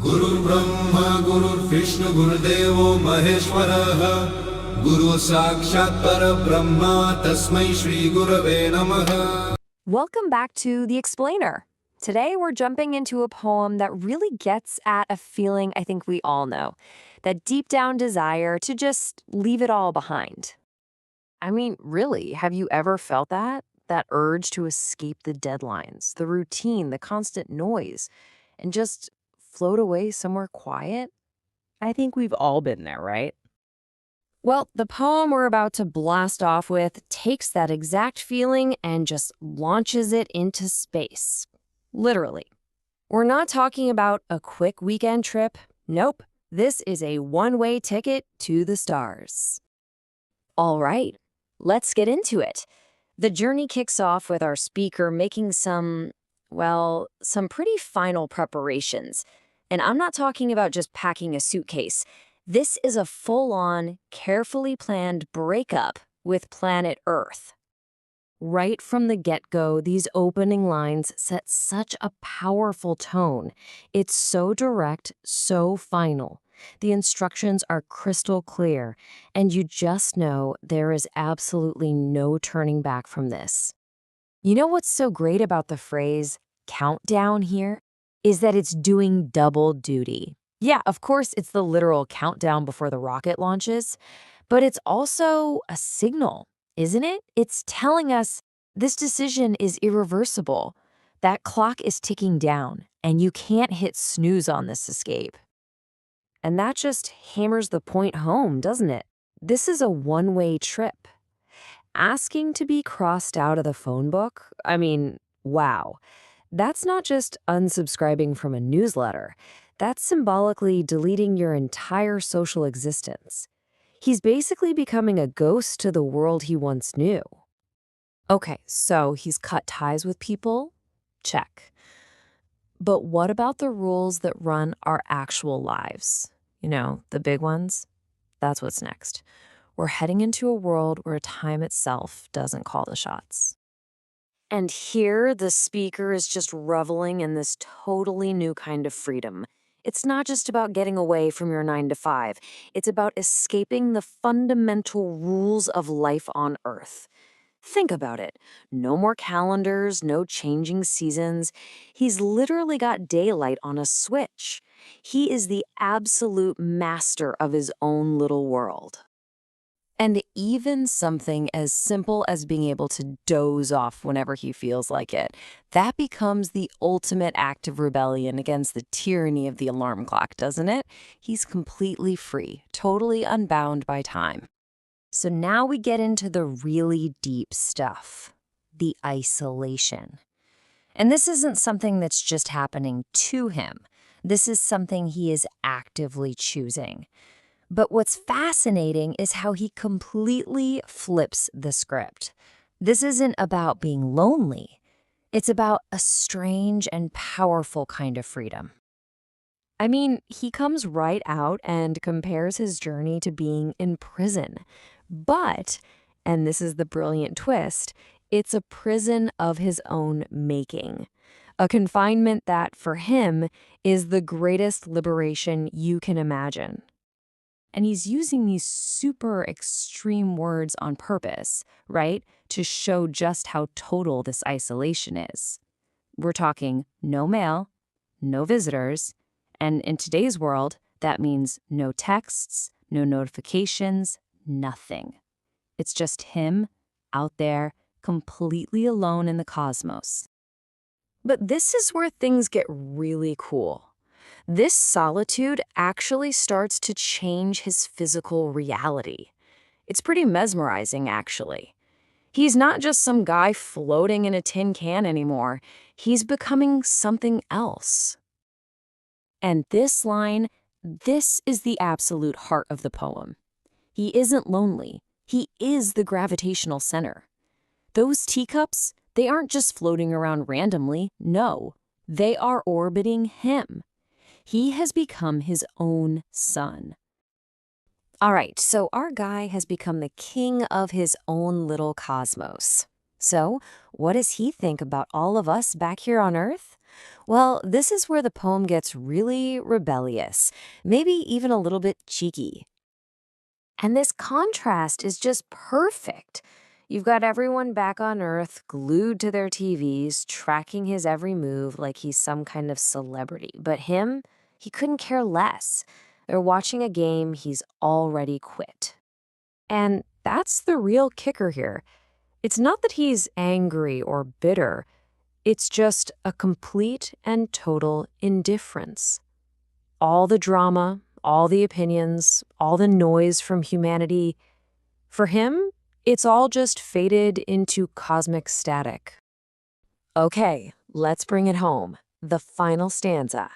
गुरुर्ब्रह्मा गुरुर्विष्णु गुरुदेवो महेश्वरः गुरु साक्षात् परब्रह्मा तस्मै श्री गुरवे नमः. Welcome back to The Explainer. Today we're jumping into a poem that really gets at a feeling I think we all know, that deep down desire to just leave it all behind. I mean, really, have you ever felt that? That urge to escape the deadlines, the routine, the constant noise, and just float away somewhere quiet? I think we've all been there, right? Well, the poem we're about to blast off with takes that exact feeling and just launches it into space. Literally. We're not talking about a quick weekend trip. Nope. This is a one-way ticket to the stars. All right, let's get into it. The journey kicks off with our speaker making some pretty final preparations. And I'm not talking about just packing a suitcase. This is a full-on, carefully planned breakup with planet Earth. Right from the get-go, these opening lines set such a powerful tone. It's so direct, so final. The instructions are crystal clear, and you just know there is absolutely no turning back from this. You know what's so great about the phrase, countdown here? Is that it's doing double duty. Yeah, of course, it's the literal countdown before the rocket launches, but it's also a signal, isn't it? It's telling us this decision is irreversible. That clock is ticking down, and you can't hit snooze on this escape. And that just hammers the point home, doesn't it? This is a one-way trip. Asking to be crossed out of the phone book? I mean, wow. That's not just unsubscribing from a newsletter. That's symbolically deleting your entire social existence. He's basically becoming a ghost to the world he once knew. Okay, so he's cut ties with people? Check. But what about the rules that run our actual lives? You know, the big ones? That's what's next. We're heading into a world where time itself doesn't call the shots. And here, the speaker is just reveling in this totally new kind of freedom. It's not just about getting away from your 9 to 5. It's about escaping the fundamental rules of life on Earth. Think about it. No more calendars, no changing seasons. He's literally got daylight on a switch. He is the absolute master of his own little world. And even something as simple as being able to doze off whenever he feels like it, that becomes the ultimate act of rebellion against the tyranny of the alarm clock, doesn't it? He's completely free, totally unbound by time. So now we get into the really deep stuff, the isolation. And this isn't something that's just happening to him. This is something he is actively choosing. But what's fascinating is how he completely flips the script. This isn't about being lonely. It's about a strange and powerful kind of freedom. I mean, he comes right out and compares his journey to being in prison. But, and this is the brilliant twist, it's a prison of his own making. A confinement that, for him, is the greatest liberation you can imagine. And he's using these super extreme words on purpose, right? To show just how total this isolation is. We're talking no mail, no visitors, and in today's world, that means no texts, no notifications, nothing. It's just him out there, completely alone in the cosmos. But this is where things get really cool. This solitude actually starts to change his physical reality. It's pretty mesmerizing, actually. He's not just some guy floating in a tin can anymore. He's becoming something else. And this line, this is the absolute heart of the poem. He isn't lonely. He is the gravitational center. Those teacups, they aren't just floating around randomly. No, they are orbiting him. He has become his own sun. All right, so our guy has become the king of his own little cosmos. So, what does he think about all of us back here on Earth? Well, this is where the poem gets really rebellious, maybe even a little bit cheeky. And this contrast is just perfect. You've got everyone back on Earth, glued to their TVs, tracking his every move like he's some kind of celebrity. But him, he couldn't care less. They're watching a game he's already quit. And that's the real kicker here. It's not that he's angry or bitter, it's just a complete and total indifference. All the drama, all the opinions, all the noise from humanity, for him, it's all just faded into cosmic static. Okay, let's bring it home. The final stanza.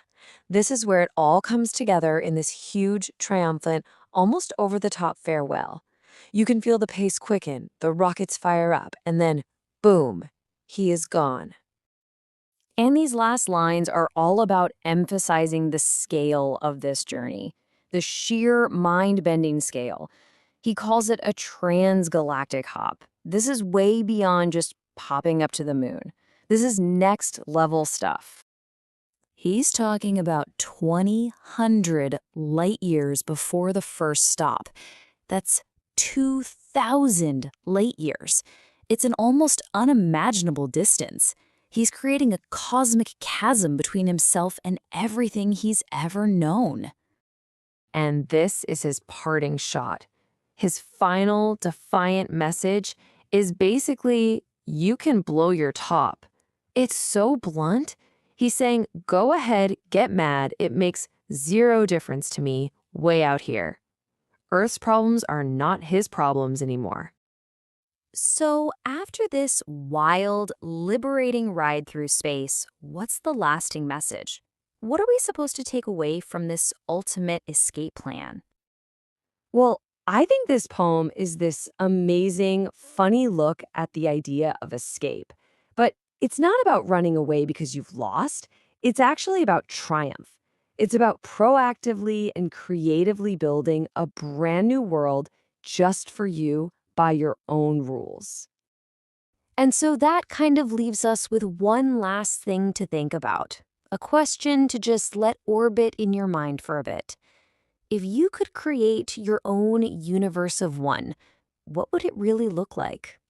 This is where it all comes together in this huge, triumphant, almost over-the-top farewell. You can feel the pace quicken, the rockets fire up, and then, boom, he is gone. And these last lines are all about emphasizing the scale of this journey, the sheer mind-bending scale. He calls it a transgalactic hop. This is way beyond just popping up to the moon. This is next level stuff. He's talking about 2,000 light years before the first stop. That's 2,000 light years. It's an almost unimaginable distance. He's creating a cosmic chasm between himself and everything he's ever known. And this is his parting shot. His final defiant message is basically, you can blow your top. It's so blunt. He's saying, go ahead, get mad. It makes zero difference to me way out here. Earth's problems are not his problems anymore. So after this wild, liberating ride through space, what's the lasting message? What are we supposed to take away from this ultimate escape plan? Well, I think this poem is this amazing, funny look at the idea of escape. But it's not about running away because you've lost. It's actually about triumph. It's about proactively and creatively building a brand new world just for you by your own rules. And so that kind of leaves us with one last thing to think about, a question to just let orbit in your mind for a bit. If you could create your own universe of one, what would it really look like?